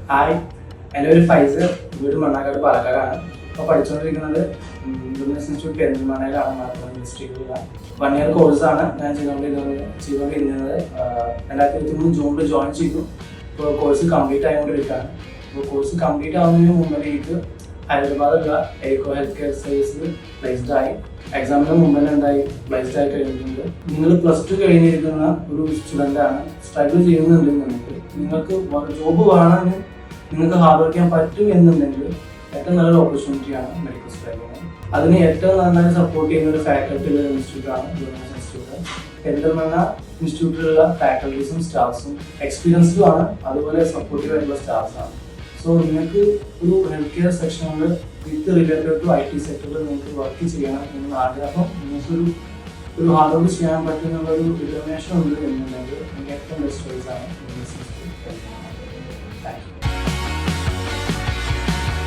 Hi, എൻ്റെ പേര് Pfizer. വീട് മണ്ണാക്കാട് പാലക്കാടാണ്. ഇപ്പോൾ പഠിച്ചുകൊണ്ടിരിക്കുന്നത് ഇന്റർനാഷണൽ ഇൻസ്റ്റിറ്റ്യൂട്ട് പെരിന്തൽമണ്ണയിലാണ്, മലപ്പുറം ഡിസ്ട്രിക്റ്റിലുള്ള 1 ഇയർ കോഴ്സാണ് ഞാൻ ചെയ്തുകൊണ്ടിരുന്നത്. 2023 ജൂണിൽ ജോയിൻ ചെയ്തു. ഇപ്പോൾ കോഴ്സ് കംപ്ലീറ്റ് ആയിക്കൊണ്ടിരിക്കുകയാണ്. ഇപ്പോൾ കോഴ്സ് കംപ്ലീറ്റ് ആവുന്നതിന് മുമ്പിലേക്ക് ഹൈദരാബാദിലുള്ള എയ്ക്കോ ഹെൽത്ത് കെയർ സർവീസിൽ പ്ലേസ്ഡ് ആയി. എക്സാമിന് മുമ്പ് തന്നെ എന്തായി പ്ലേസ്ഡ് ആയി കഴിഞ്ഞിട്ടുണ്ട്. നിങ്ങൾ +2 കഴിഞ്ഞിരിക്കുന്ന ഒരു സ്റ്റുഡൻ്റ് ആണ്, സ്ട്രഗിൾ ചെയ്യുന്നുണ്ടെന്നുണ്ടെങ്കിൽ നിങ്ങൾക്ക് ജോബ് വേണമെങ്കിൽ നിങ്ങൾക്ക് ഹാർഡ് വർക്ക് ചെയ്യാൻ പറ്റും എന്നുണ്ടെങ്കിൽ ഏറ്റവും നല്ലൊരു ഓപ്പർച്യൂണിറ്റിയാണ് മെഡിക്കൽ സ്കൂളിംഗ്. അതിന് ഏറ്റവും നന്നായി സപ്പോർട്ട് ചെയ്യുന്ന ഒരു ഫാക്കൽറ്റി ഉള്ള ഇൻസ്റ്റിറ്റ്യൂട്ടാണ് ഇന്റർനാഷണൽ ഇൻസ്റ്റിറ്റ്യൂട്ട്. പെരിന്തൽമണ്ണ ഇൻസ്റ്റിറ്റ്യൂട്ടിലുള്ള ഫാക്കൽറ്റീസും സ്റ്റാഫ്സും എക്സ്പീരിയൻസ്ഡും ആണ്, അതുപോലെ സപ്പോർട്ടീവ് ആയിട്ടുള്ള സ്റ്റാഫ്സാണ്. സോ നിങ്ങൾക്ക് ഒരു ഹെൽത്ത് കെയർ സെക്ഷനിൽ വിത്ത് റിലേറ്റഡ് ടു IT സെക്ടറിൽ നിങ്ങൾക്ക് വർക്ക് ചെയ്യണം എന്നുള്ള ആഗ്രഹം, നിങ്ങൾക്കൊരു ഹാർഡ് വർക്ക് ചെയ്യാൻ പറ്റുന്നുള്ളൊരു ഡിറ്റർമിനേഷൻ ഉണ്ട് എന്നുണ്ടെങ്കിൽ നിങ്ങൾക്ക് ഏറ്റവും ബെസ്റ്റ് ചോയ്സാണ്. Thank you.